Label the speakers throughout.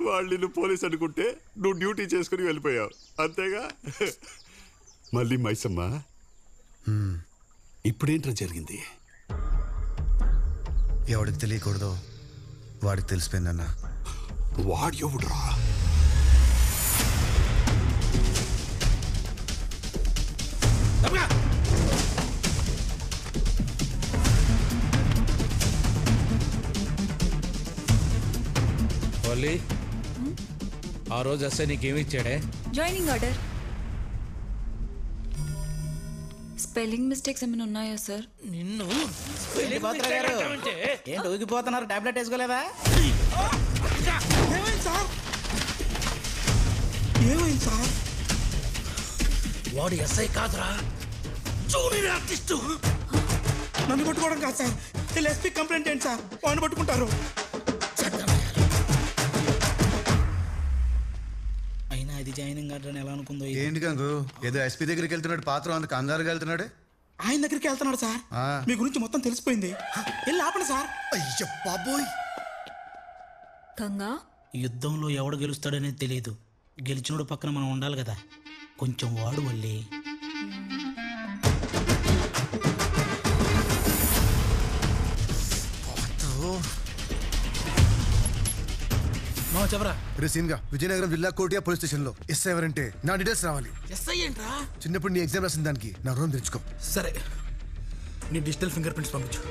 Speaker 1: వాళ్ళు నిన్ను పోలీస్ అనుకుంటే నువ్వు డ్యూటీ చేసుకుని వెళ్ళిపోయావు అంతేగా. మళ్ళీ మైసమ్మ ఇప్పుడేంట్రా జరిగింది?
Speaker 2: ఎవడికి తెలియకూడదు వాడికి తెలిసిపోయిందన్న.
Speaker 1: వాడు ఎవడురా?
Speaker 3: ఆ రోజు అస్సే నీకేమి ఇచ్చాడే?
Speaker 4: Joining order. స్పెల్లింగ్ మిస్టేక్స్ ఏమైనా ఉన్నాయా సార్?
Speaker 3: నిన్ను
Speaker 5: ఏంటి ఊగిపోతున్నారు? టాబ్లెట్ వేసుకోలేదా?
Speaker 3: ఏమైంది సార్? వాడు ఎస్ఐ కాదురా, జూనియర్ ఆర్టిస్ట్.
Speaker 5: నన్ను పట్టుకోవడం కాదు సార్, వీళ్ళు ఎస్పీ కంప్లైంట్ ఏంటి సార్? వాడిని పట్టుకుంటారు. అయినా అది జాయినింగ్ ఆర్డర్ అని ఎలా అనుకుందో.
Speaker 2: ఏంటి గంగు ఏదో ఎస్పీ దగ్గరికి వెళ్తున్నాడు, పాత్ర అందుకు కంగారుగా వెళ్తున్నాడు.
Speaker 5: ఆయన దగ్గరికి వెళ్తున్నాడు సార్. మీ గురించి మొత్తం తెలిసిపోయింది. వెళ్ళి ఆపండి సార్.
Speaker 2: అయ్యో బాబోయ్.
Speaker 4: గంగా,
Speaker 5: యుద్ధంలో ఎవడు గెలుస్తాడనేది తెలియదు. గెలిచినోడు పక్కన మనం ఉండాలి కదా, కొంచెం వాడు వల్లి. చెప్పరా
Speaker 2: సీన్ గా విజయనగరం జిల్లా కోటియా పోలీస్ స్టేషన్ లో ఎస్ఐ ఎవరంటే నా డీటెయిల్స్ రావాలి.
Speaker 5: ఎస్ఐ ఏంట్రా?
Speaker 2: చిన్నప్పుడు నీ ఎగ్జామ్ రాసిన దానికి నా రూమ్ తెచ్చుకో.
Speaker 5: సరే, నీ డిజిటల్ ఫింగర్ ప్రింట్స్ పంపించు.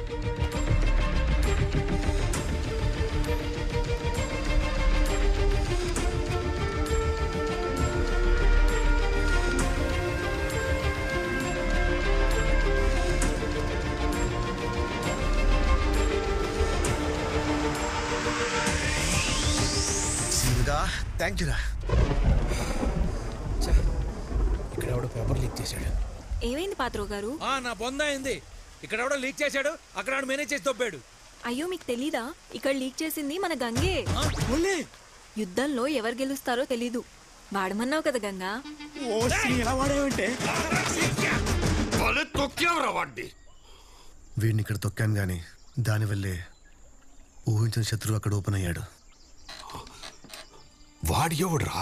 Speaker 2: థ్యాంక్ యూ రా.
Speaker 5: ఇక్కడ ఎవడో పేపర్ లీక్ చేశాడు.
Speaker 4: ఏమైంది పాత్రో గారు?
Speaker 3: నా బొంద అయింది. ఇక్కడ ఎవడో లీక్ చేశాడు, అక్కడ మేనేజ్ చేసి దొబ్బాడు.
Speaker 4: అయ్యో మీకు తెలీదా? ఇక్కడ లీక్ చేసింది మన గంగే. యుద్ధంలో ఎవరు గెలుస్తారో తెలీదు. వాడమన్నావు కదా గంగా.
Speaker 2: వీడిని ఇక్కడ తొక్కాను గాని దానివల్లే ఊహించిన శత్రువు అక్కడ ఓపెన్ అయ్యాడు.
Speaker 1: వాడు ఎవడురా?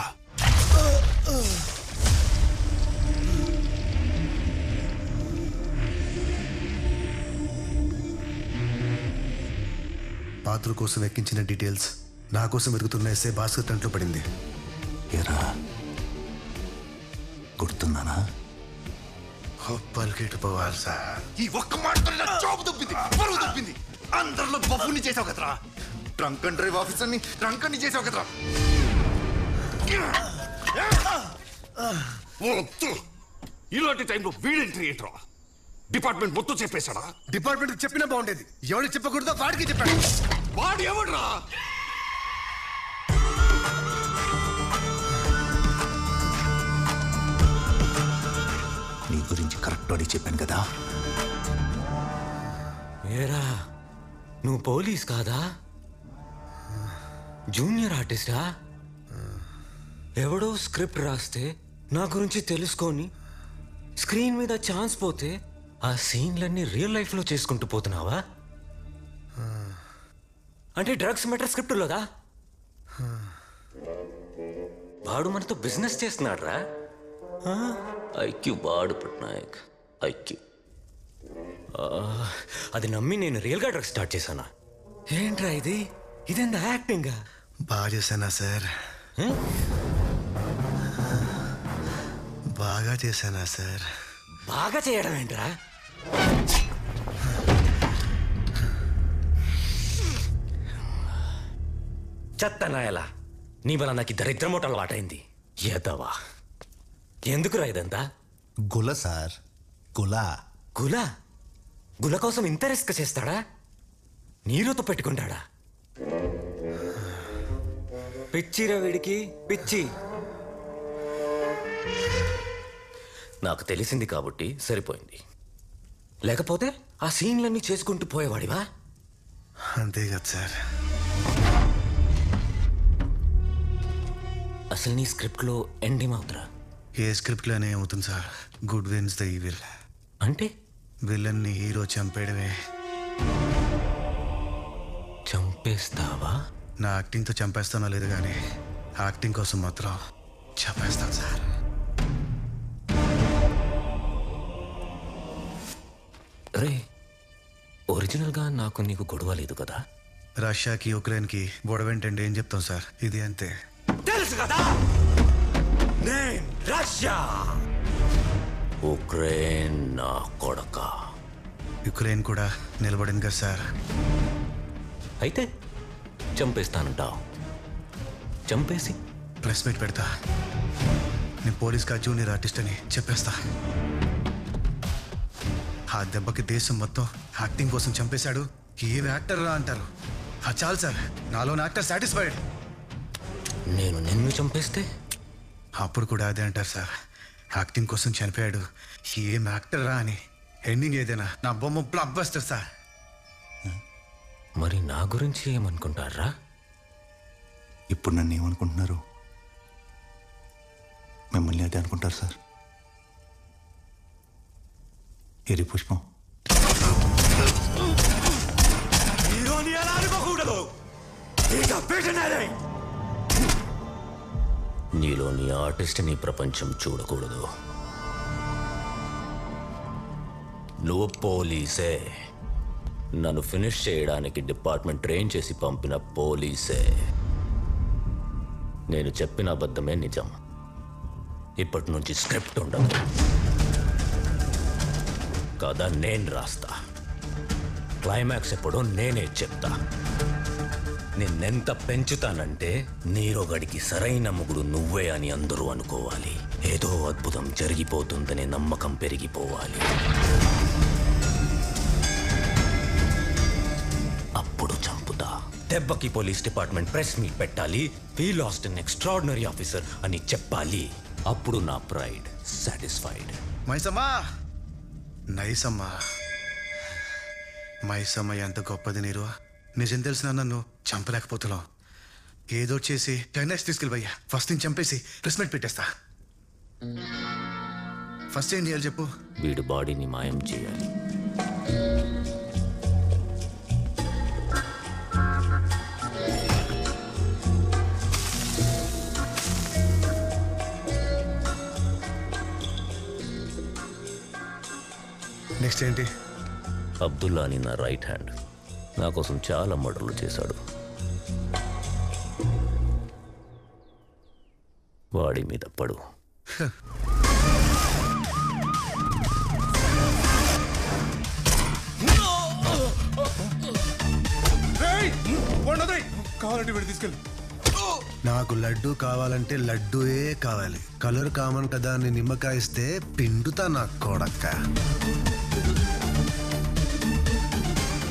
Speaker 2: పాత్ర కోసం ఎక్కించిన డీటెయిల్స్ నా కోసం వెతుకుతున్న ఎస్ఐ భాస్కర్ తంట్లో పడింది.
Speaker 6: ఏరా గుర్తున్నానా?
Speaker 2: పలికేటు పోవాలి సార్.
Speaker 6: ఈ ఒక్క మాటతో జాబ్ దొబ్బింది, పరువు దొబ్బింది. అందరిలో బఫుని చేసావు కదరా. ట్రంక్ అండ్ డ్రైవ్ ఆఫీసర్ని ట్రంక్ అని చేసావు కదరా.
Speaker 1: ఇలాంటి టైంలో వీడెంట్రీ ఏంట్రా? డిపార్ట్మెంట్ మొత్తం చెప్పేశాడా?
Speaker 2: డిపార్ట్మెంట్ చెప్పినా బాగుండేది. ఎవరికి చెప్పకూడదో వాడికి చెప్పాడు.
Speaker 1: వాడు ఎవడ్రా?
Speaker 6: నీ గురించి కరెక్ట్ అడిగి చెప్పాను కదా.
Speaker 7: ఏరా నువ్వు పోలీస్ కాదా? జూనియర్ ఆర్టిస్టా? ఎవడో స్క్రిప్ట్ రాస్తే నా గురించి తెలుసుకొని స్క్రీన్ మీద ఛాన్స్ పోతే ఆ సీన్లన్నీ రియల్ లైఫ్లో చేసుకుంటూ పోతున్నావా? అంటే డ్రగ్స్ మెటర్ స్క్రిప్టులోదా? వాడు మనతో బిజినెస్ చేస్తున్నాడు రా. ఐక్యూ బాడు పట్నాయక్ ఐక్యూ. అది నమ్మి నేను రియల్గా డ్రగ్స్ స్టార్ట్ చేశానా? ఏంట్రా ఇది? ఇదెంత యాక్టింగా?
Speaker 2: బాగా చేశానా సార్? బాగా చేశానా సార్?
Speaker 7: బాగా చేయడం ఏంట్రా? చెత్తనాయలా నీ వల్ల నాకు దరిద్ర మూటలు వాటైంది. ఎదవా ఎందుకురా ఇదంతా?
Speaker 6: గుల సార్, గుల.
Speaker 7: గుల గుల కోసం ఇంత రిస్క్ చేస్తాడా? నీరుతో పెట్టుకుంటాడా? పిచ్చిరా వీడికి పిచ్చి. నాకు తెలిసింది కాబట్టి సరిపోయింది, లేకపోతే ఆ సీన్లన్నీ చేసుకుంటూ పోయేవాడివా?
Speaker 2: అంతే కదా సార్.
Speaker 7: అసలు నీ స్క్రిప్ట్లో ఎండింగ్ అవుతురా?
Speaker 2: ఏ స్క్రిప్ట్లోనే ఏమవుతుంది sir? Good wins the evil.
Speaker 7: అంటే
Speaker 2: విలన్ని హీరో చంపేయడమే.
Speaker 7: చంపేస్తావా?
Speaker 2: నా యాక్టింగ్తో చంపేస్తానో లేదు కానీ యాక్టింగ్ కోసం మాత్రం చంపేస్తాను సార్.
Speaker 7: రే, ఒరిజినల్గా నాకు నీకు గొడవ లేదు కదా?
Speaker 2: రష్యాకి యుక్రెయిన్కి గొడవేంటండి, ఏం చెప్తాం సార్, ఇది అంతే.
Speaker 7: తెలుసు కదా, నేను రష్యా, ఉక్రెయిన్ నా కొడక.
Speaker 2: యుక్రెయిన్ కూడా నిలబడింది కదా సార్.
Speaker 7: అయితే చంపేస్తానంటావు? చంపేసి
Speaker 2: ప్రెస్ మీట్ పెడతా, నేను పోలీస్గా జూనియర్ ఆర్టిస్ట్ అని చెప్పేస్తా. ఆ దెబ్బకి దేశం మొత్తం యాక్టింగ్ కోసం చంపేశాడు, ఏం యాక్టర్ రా అంటారు. చాలు సార్, నాలోని యాక్టర్ సాటిస్ఫైడ్.
Speaker 7: నేను నిన్ను చంపేస్తే
Speaker 2: అప్పుడు కూడా అదే అంటారు సార్, యాక్టింగ్ కోసం చనిపోయాడు, ఏం యాక్టర్ రా అని. ఎండింగ్ ఏదైనా నా బొమ్మ బ్లాక్ బస్టర్ సార్.
Speaker 7: మరి నా గురించి ఏమనుకుంటారా?
Speaker 6: ఇప్పుడు నన్ను ఏమనుకుంటున్నారు? మిమ్మల్ని అదే అనుకుంటారు సార్. ఎరి పుష్పం,
Speaker 7: నీలోని ఆర్టిస్ట్ ని ప్రపంచం చూడకూడదు. నువ్వు పోలీసే, నన్ను ఫినిష్ చేయడానికి డిపార్ట్మెంట్ ట్రైన్ చేసి పంపిన పోలీసే. నేను చెప్పిన అబద్ధమే నిజం. ఇప్పటి నుంచి స్క్రిప్ట్ ఉండదు, కథ నేను రాస్తా. క్లైమాక్స్ ఎప్పుడో నేనే చెప్తా. నిన్నెంత పెంచుతానంటే నీరోగడికి సరైన మొగుడు నువ్వే అని అందరూ అనుకోవాలి. ఏదో అద్భుతం జరిగిపోతుందనే నమ్మకం పెరిగిపోవాలి. అప్పుడు చంపుతా. దెబ్బకి పోలీస్ డిపార్ట్మెంట్ ప్రెస్ మీట్ పెట్టాలి. వి లాస్ట్ ఎన్ ఎక్స్ట్రాడినరీ ఆఫీసర్ అని చెప్పాలి. అప్పుడు నా ప్రైడ్ సాటిస్ఫైడ్.
Speaker 2: మైసమ్మా, నైసమ్మా, మైసమ్మ ఎంత గొప్పది నీరు. నిజం తెలిసిన నన్ను చంపలేకపోతున్నావు. ఏదో చేసి 10 nights తీసుకెళ్ళిపోయా. ఫస్ట్ నేను చంపేసి ప్రెస్ మీట్ పెట్టేస్తా. ఫస్ట్ ఏం చేయాలి చెప్పు?
Speaker 7: వీడి బాడీని మాయం చేయాలి.
Speaker 2: నెక్స్ట్ ఏంటి?
Speaker 7: అబ్దుల్లా అని నా రైట్ హ్యాండ్ నా కోసం చాలా మర్డర్లు చేశాడు. వాడి మీద పడు.
Speaker 3: కావాలంటే వీడు తీసుకెళ్ళి.
Speaker 2: నాకు లడ్డు కావాలంటే లడ్డూయే కావాలి. కలర్ కామన్ కదా అని నిమ్మకాయ ఇస్తే పిండుతా నా కొడక్క.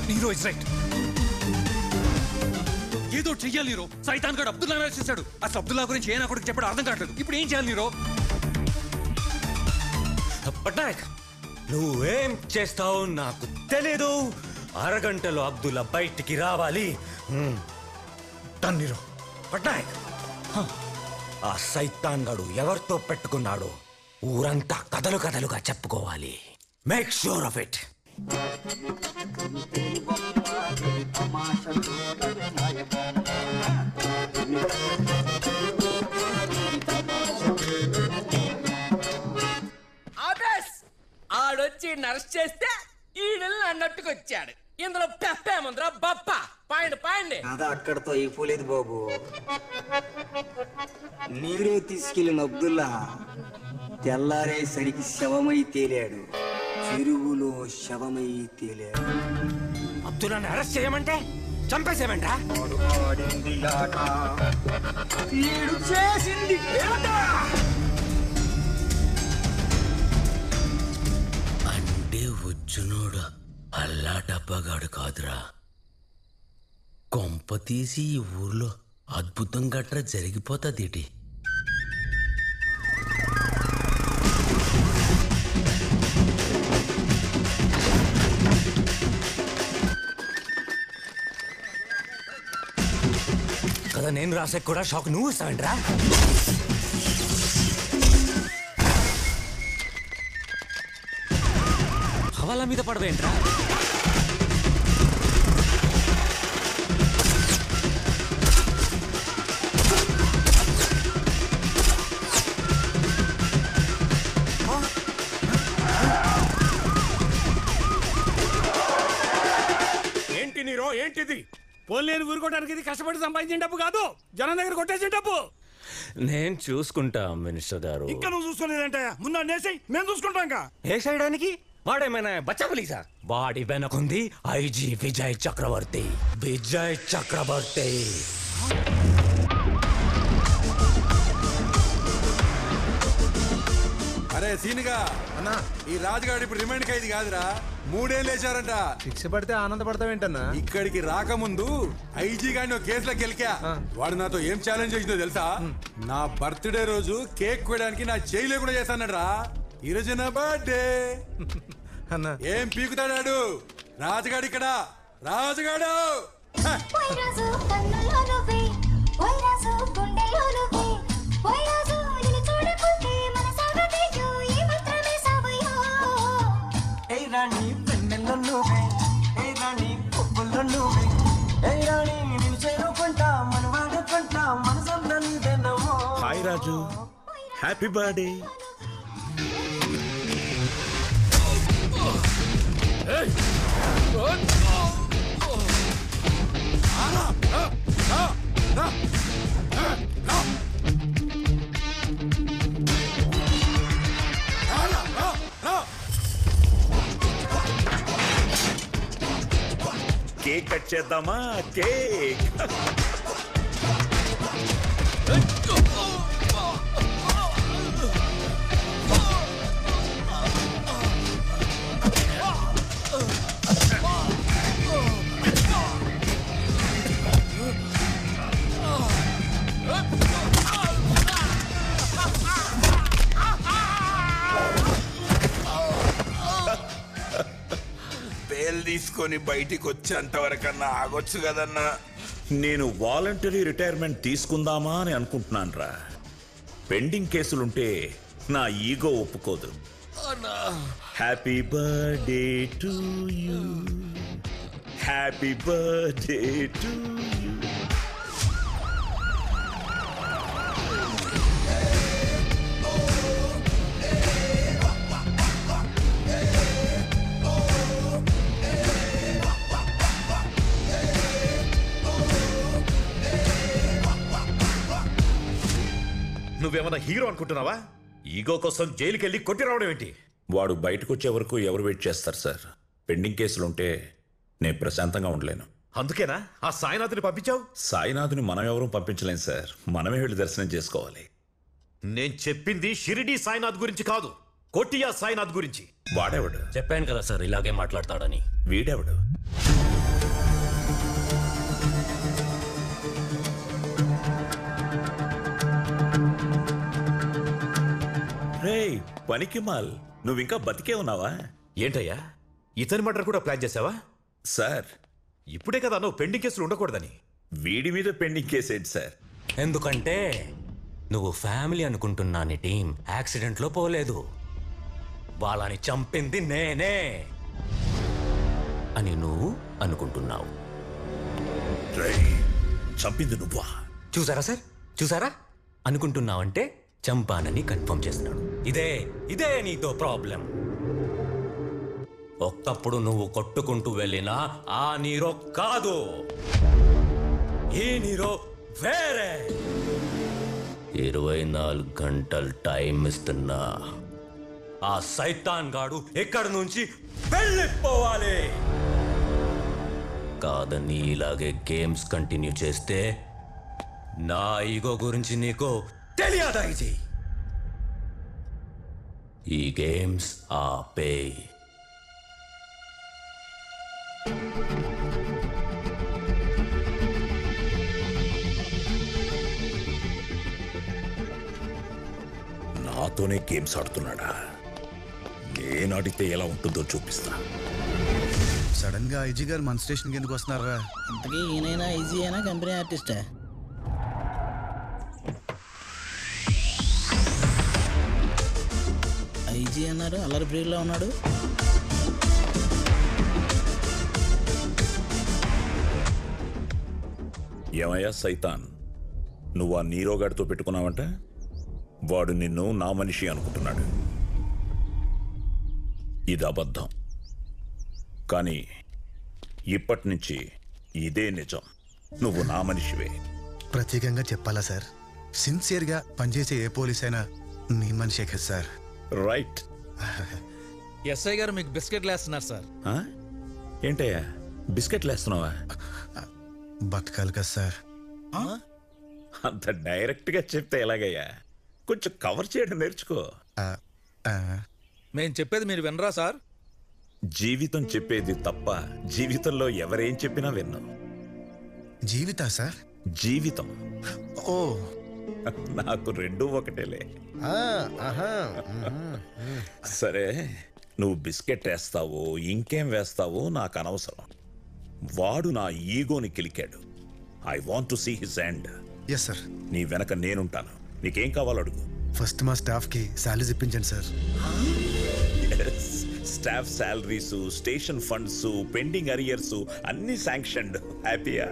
Speaker 3: Hero is right. ఏదో చెయ్యాలి హీరో. సైతాన్ గడు అబ్దుల్లా అరెస్ట్ చేశాడు. అసలు అబ్దుల్లా గురించి ఏ నా కొడుకు చెప్పాడు అర్థం కావట్లేదు. ఇప్పుడు ఏం చేయాలి హీరో?
Speaker 7: పట్నాయక్, నువ్వేం చేస్తావు నాకు తెలీదు. అరగంటలో అబ్దుల్లా బయటికి రావాలి. తన్నీరు పట్నాయక్, ఆ సైతాన్ గడు ఎవరితో పెట్టుకున్నాడు ఊరంతా కథలు కథలుగా చెప్పుకోవాలి. Make sure of it.
Speaker 8: ఆడొచ్చి నర్స్ చేస్తే ఈడల్ని అన్నట్టుకొచ్చాడు. ఇందులో పెప్పేముందిరా బప్ప. పాయండి పాయండి.
Speaker 9: అది అక్కడతో అయిపోలేదు బాబు. నీరే తీసుకెళ్లిన అబ్దుల్లా తెల్లారేసరికి శవమై తేలాడు. చెరువులో శవమై తేలాడు.
Speaker 7: అబ్దుల్లాని అరెస్ట్ చేయమంటే చంపేసేమంటా?
Speaker 9: చేసింది
Speaker 7: అంటే వచ్చునోడు అల్లా డబ్బగాడు కాదురా. కొంప తీసి ఈ ఊర్లో అద్భుతం గట్రా జరిగిపోతుందేటి? కదా నేను రాసే కూడా షాక్ నువ్వు ఇస్తావేంట్రా? హవాలా మీద పడవేంట్రా?
Speaker 10: నీరో ఏంటిది?
Speaker 11: పోలేని ఊరుకోవడానికి ఇది కష్టపడి సంపాదించిన డబ్బు కాదు, జనం దగ్గర కొట్టేసిన డబ్బు.
Speaker 7: నేను చూసుకుంటా మినిస్టర్ గారు.
Speaker 11: ఇంకా నువ్వు చూసుకోలేదంటే ముందు నేసై మేము చూసుకుంటాం.
Speaker 7: వేసేయడానికి వాడేమైనా బచ్చా పులీసా? వాడి వెనకుంది ఐజీ విజయ్ చక్రవర్తి. విజయ్ చక్రవర్తి.
Speaker 10: అరే సీనుగా అన్నా, ఈ రాజుగాడు ఇప్పుడు రిమైండ్ ఖైదీ కాదురా, 3 ఏళ్ళు వేశారంట.
Speaker 12: శిక్ష పడితే ఆనందపడతావేంటన్నా?
Speaker 10: ఇక్కడికి రాకముందు ఐజీ గాడిని ఒక కేసులో గెలికా. వాడు నాతో ఏం ఛాలెంజ్ చేసిందో తెలుసా? నా బర్త్డే రోజు కేక్ కోయడానికి నా చేయిలే కూడా చేస్తానరా. ఈరోజు నా బర్త్డే
Speaker 12: అన్నా.
Speaker 10: ఏం పీకుతాడాడు రాజుగాడు ఇక్కడ. రాజుగాడు
Speaker 13: హాయ్ రాజు, హ్యాపీ బర్త్డే. కేక్ కట్ చేద్దామా? కేక్ తీసుకొని బయటికి వచ్చేంత వరకన్నా ఆగొచ్చు కదన్నా. నేను వాలంటరీ రిటైర్మెంట్ తీసుకుందామా అని అనుకుంటున్నాను రా. పెండింగ్ కేసులుంటే నా ఈగో ఒప్పుకోదు. Happy birthday to you, happy birthday to you.
Speaker 14: నువ్వేమన్నా హీరో అనుకుంటున్నావా? ఈగో కోసం జైలుకి వెళ్ళి కొట్టి రావడం ఏంటి?
Speaker 13: వాడు బయటకు వచ్చే వరకు ఎవరు వెయిట్ చేస్తారు సార్? పెండింగ్ కేసులుంటే నేను ప్రశాంతంగా ఉండలేను.
Speaker 14: అందుకేనా ఆ సాయినాథుని పంపించావు?
Speaker 13: సాయినాథుని మనం ఎవరూ పంపించలేం సార్, మనమే వెళ్ళి దర్శనం చేసుకోవాలి.
Speaker 14: నేను చెప్పింది షిరిడి సాయినాథ్ గురించి కాదు, కోటియా సాయినాథ్ గురించి.
Speaker 13: వాడెవడు?
Speaker 7: చెప్పాను కదా సార్ ఇలాగే మాట్లాడతాడని.
Speaker 13: వీడెవడు? రే పనికి మాల్, నువ్వింకా బతికే ఉన్నావా?
Speaker 14: ఏంటయ్యా ఇతని మర్డర్ కూడా ప్లాన్ చేసావా?
Speaker 13: సార్
Speaker 14: ఇప్పుడే కదా నువ్వు పెండింగ్ కేసులు ఉండకూడదని.
Speaker 13: వీడి మీద పెండింగ్ కేసు ఏంటి సార్?
Speaker 7: ఎందుకంటే నువ్వు ఫ్యామిలీ అనుకుంటున్నా నీ టీం యాక్సిడెంట్లో పోలేదు, వాళ్ళని చంపింది నేనే అని నువ్వు అనుకుంటున్నావు.
Speaker 13: చంపింది నువ్వా?
Speaker 7: చూసారా సార్, చూసారా? అనుకుంటున్నావంటే చంపానని కన్ఫర్మ్ చేస్తున్నాడు. ఇదే నీతో ప్రాబ్లం. ఒక్కప్పుడు నువ్వు కొట్టుకుంటూ వెళ్ళినా ఆ నీరో కాదు, ఈ నీరో వేరే. 24 గంటలు టైం ఇస్తున్నా ఆ సైతాన్ గాడు ఎక్కడి నుంచి వెళ్ళిపోవాలి. కాదని ఇలాగే గేమ్స్ కంటిన్యూ చేస్తే నా ఈగో గురించి నీకు తెలియదా? ఇది ఈ గేమ్స్ ఆపే.
Speaker 13: నాతోనే గేమ్స్ ఆడుతున్నాడా? నేనాడితే ఎలా ఉంటుందో చూపిస్తా.
Speaker 2: సడన్ గా ఐజీ గారు మన స్టేషన్కి ఎందుకు వస్తున్నారా?
Speaker 5: ఇంతకీ ఈయనైనా ఈజీ అయినా కంపెనీ ఆర్టిస్టా? ఐజీ అన్నారు, అల్లరి ప్రియుల్లో ఉన్నాడు.
Speaker 13: ఏమయ్యా సైతాన్, నువ్వు ఆ నీరోగాడితో పెట్టుకున్నావంట? వాడు నిన్ను నా మనిషి అనుకుంటున్నాడు. ఇది అబద్ధం. కానీ ఇప్పటి నుంచి ఇదే నిజం, నువ్వు నా మనిషివే.
Speaker 2: ప్రత్యేకంగా చెప్పాలా సార్? సిన్సియర్గా పనిచేసే ఏ పోలీస్ అయినా నీ మనిషే కదా సార్.
Speaker 13: రైట్.
Speaker 3: ఎస్ఐ గారు మీకు బిస్కెట్లు వేస్తున్నారు సార్.
Speaker 13: ఏంటయ్యా బిస్కెట్లు వేస్తున్నావా?
Speaker 2: బతకాలి కదా సార్.
Speaker 13: అంత డైరెక్ట్ గా చెప్తే ఎలాగయ్యా? కొంచెం కవర్ చేయడం నేర్చుకో.
Speaker 3: మేము చెప్పేది మీరు వినరా సార్?
Speaker 13: జీవితం చెప్పేది తప్ప జీవితంలో ఎవరేం చెప్పినా విన్ను.
Speaker 2: జీవితా సార్?
Speaker 13: జీవితం.
Speaker 2: ఓ,
Speaker 13: నాకు రెండూ ఒకటేలే. సరే, నువ్వు బిస్కెట్ వేస్తావో ఇంకేం వేస్తావో నాకు అనవసరం. వాడు నా ఈగోని కిలికాడు. I want to see his end.
Speaker 2: Yes sir.
Speaker 13: నీ వెనక నేనుంటాను. నీకేం కావాలో అడుగు.
Speaker 2: ఫస్ట్ మా స్టాఫ్ కి శాలరీస్ ఇప్పించండి సార్.
Speaker 13: Staff salaries, station funds, pending arrears అన్ని శాంక్షన్డ్. హ్యాపీయా?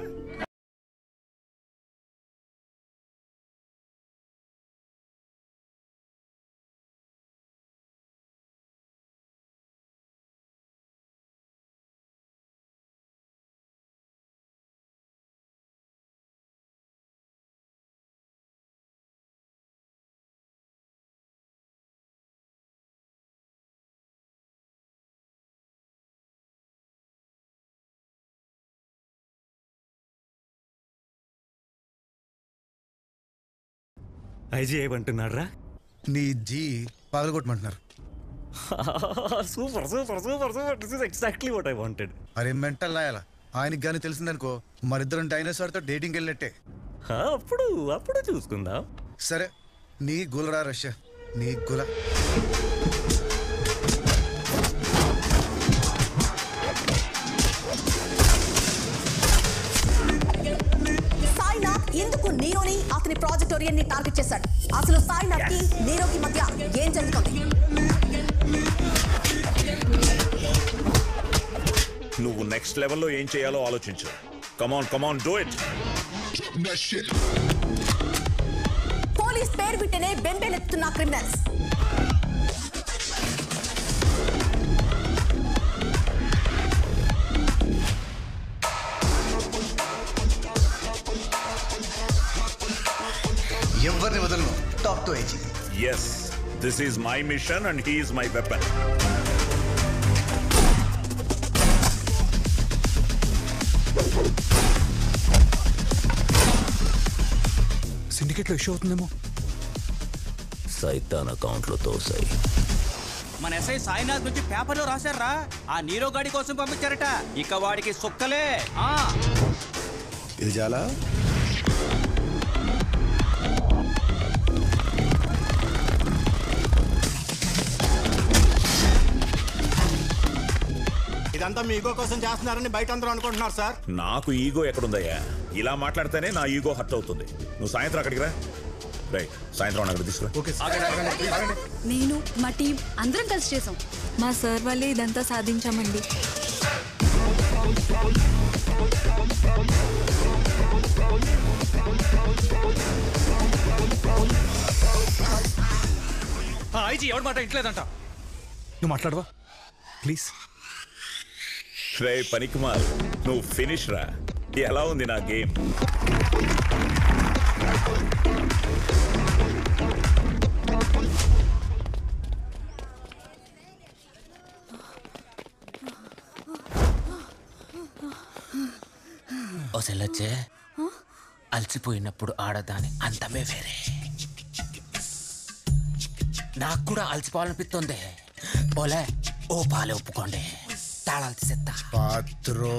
Speaker 7: ఐజీ ఏమంటున్నారా?
Speaker 2: నీ జీ పగలగొట్టమంటున్నారు.
Speaker 7: Super super super super. This is exactly what I wanted.
Speaker 2: అరే మెంటల్ లాయాలా, ఆయనకి కానీ తెలిసిందనుకో మరిద్దరం డైనోసార్తో డేటింగ్కి వెళ్ళినట్టే.
Speaker 7: అప్పుడు అప్పుడు చూసుకుందాం.
Speaker 2: సరే, నీ గులరా రష్యా, నీ గుల.
Speaker 15: సాయినాథ్ ఎందుకు నీరోని అతని ప్రాజెక్ట్ ఓరియన్ ని టార్గెట్ చేశాడు? అసలు సాయినాథ్ కి నీరోకి మధ్య ఏం జరుగుతుంది?
Speaker 13: నువ్వు నెక్స్ట్ లెవెల్లో ఏం చేయాలో ఆలోచించు. Come on come on, do it.
Speaker 15: Police పేరు వింటేనే బెంబేలెత్తున్న క్రిమినల్స్.
Speaker 2: ఎవరిని వదలను. Talk to IG.
Speaker 13: Yes, this is my mission and he is my weapon.
Speaker 3: సిండికేట్లో ఇష్యూ అవుతుందేమో.
Speaker 7: సైతాన్ అకౌంట్లో తోసాయి.
Speaker 16: మన ఎస్ఐ సాయినాథ్ నుంచి పేపర్లో రాశారా, ఆ నీరో గాడి కోసం పంపించారట. ఇక వాడికి సుక్కలే.
Speaker 2: ఇది చాలా
Speaker 12: ఇదంతా మీ ఈగో కోసం చేస్తున్నారని బయట అందరూ అనుకుంటున్నారు సార్.
Speaker 13: నాకు ఈగో ఎక్కడుందయ్యా? ఇలా మాట్లాడితేనే నా ఈగో హర్ట్ అవుతుంది. నువ్వు సాయంత్రం అక్కడికి రా. రైట్, సాయంత్రం అక్కడ తీసుకురా.
Speaker 4: నేను మా టీం అందరం కలిసి చేసాం. మా సార్ వల్లే ఇదంతా సాధించామండి.
Speaker 3: ఐజీ ఎవరి మాట ఇంట్లేదంట. నువ్వు మాట్లాడవా ప్లీజ్?
Speaker 13: రే పనికిమాల్, నువ్వు ఫినిష్ రా. ఎలా ఉంది నా గేమ్?
Speaker 8: ఒసెలొచ్చే అలసిపోయినప్పుడు ఆడదాని అంతమే వేరే. నాకు కూడా అలసిపోవాలనిపిస్తుంది. ఓలే ఓ పాలే ఒప్పుకోండి, తాళాలు తీసేస్తా.
Speaker 2: పాత్రో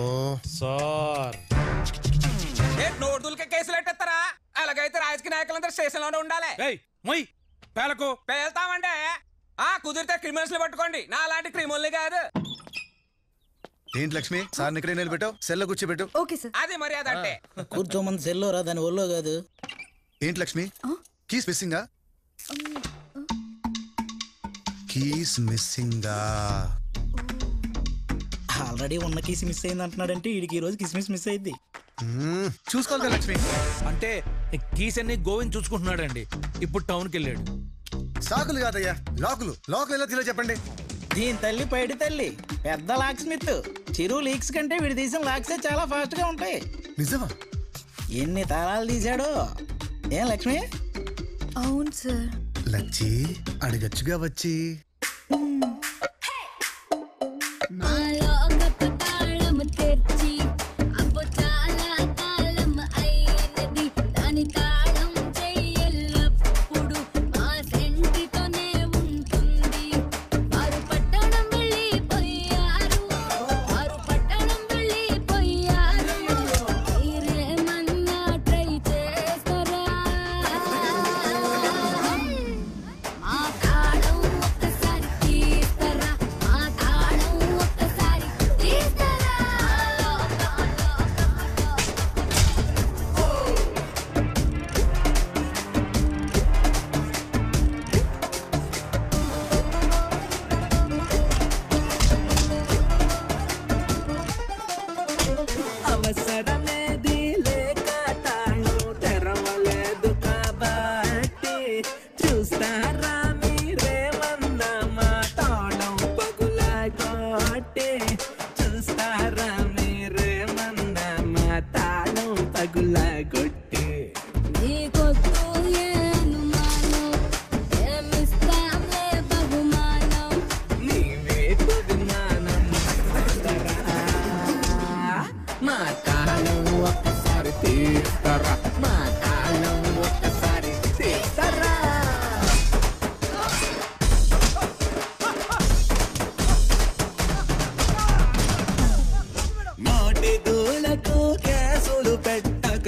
Speaker 3: సార్
Speaker 8: నోటులకే కేసులు పెట్టేస్తారా? అలాగైతే రాజకీయ నాయకులందరూ స్టేషన్ లోనే ఉండాలి.
Speaker 3: పేలకు
Speaker 8: పేల్తామంటే కుదిరితే క్రిమినల్స్ పట్టుకోండి, నా అలాంటి క్రిమినల్ కాదు.
Speaker 2: ఏంటి లక్ష్మి, సార్ ఇక్కడే నిలబెట్టావు, సెల్లో కూర్చోబెట్టు.
Speaker 4: Okay sir.
Speaker 8: అది మర్యాద అంటే.
Speaker 5: కూర్చోమని సెల్లో రా, దాని ఒళ్ళో కాదు.
Speaker 2: ఏంటి లక్ష్మి, కీస్ మిస్సింగా? కీస్ మిస్సింగా?
Speaker 5: ఆల్రెడీ ఉన్న కీస్ మిస్ అయింది అంటున్నాడంటే వీడికి ఈ రోజు కిస్మిస్ మిస్ అయింది.
Speaker 2: చూసుకోవాలి లక్ష్మి.
Speaker 3: అంటే కీస్ అన్ని గోవింద్ చూసుకుంటున్నాడండి. ఇప్పుడు టౌన్కి వెళ్ళాడు.
Speaker 2: సాకులు కాదయ్యా, లాకులు. లాకులు ఎలా తీలో చెప్పండి.
Speaker 5: దీని తల్లి పైడి తల్లి పెద్ద లాక్ స్మిత్. చెరువు లీక్స్ కంటే వీడి తీసిన లాక్సే చాలా ఫాస్ట్ గా ఉంటాయి.
Speaker 2: నిజమా?
Speaker 5: ఎన్ని తాళాలు తీశాడు ఏం లక్ష్మి?
Speaker 4: అవును సార్.
Speaker 2: లచ్చి అడగచ్చుగా వచ్చి.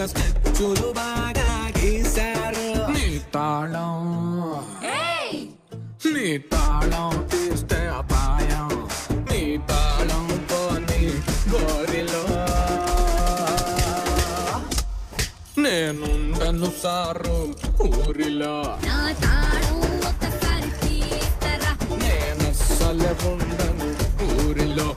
Speaker 17: స్కెచ్చులు బాగా గీశారు. నీ తాళం తీస్తే అపాయం, నీ తాళం పోని గోరిలో నేనుండను సారు ఊరిలో. నేనస్సలే ఉండను ఊరిలో.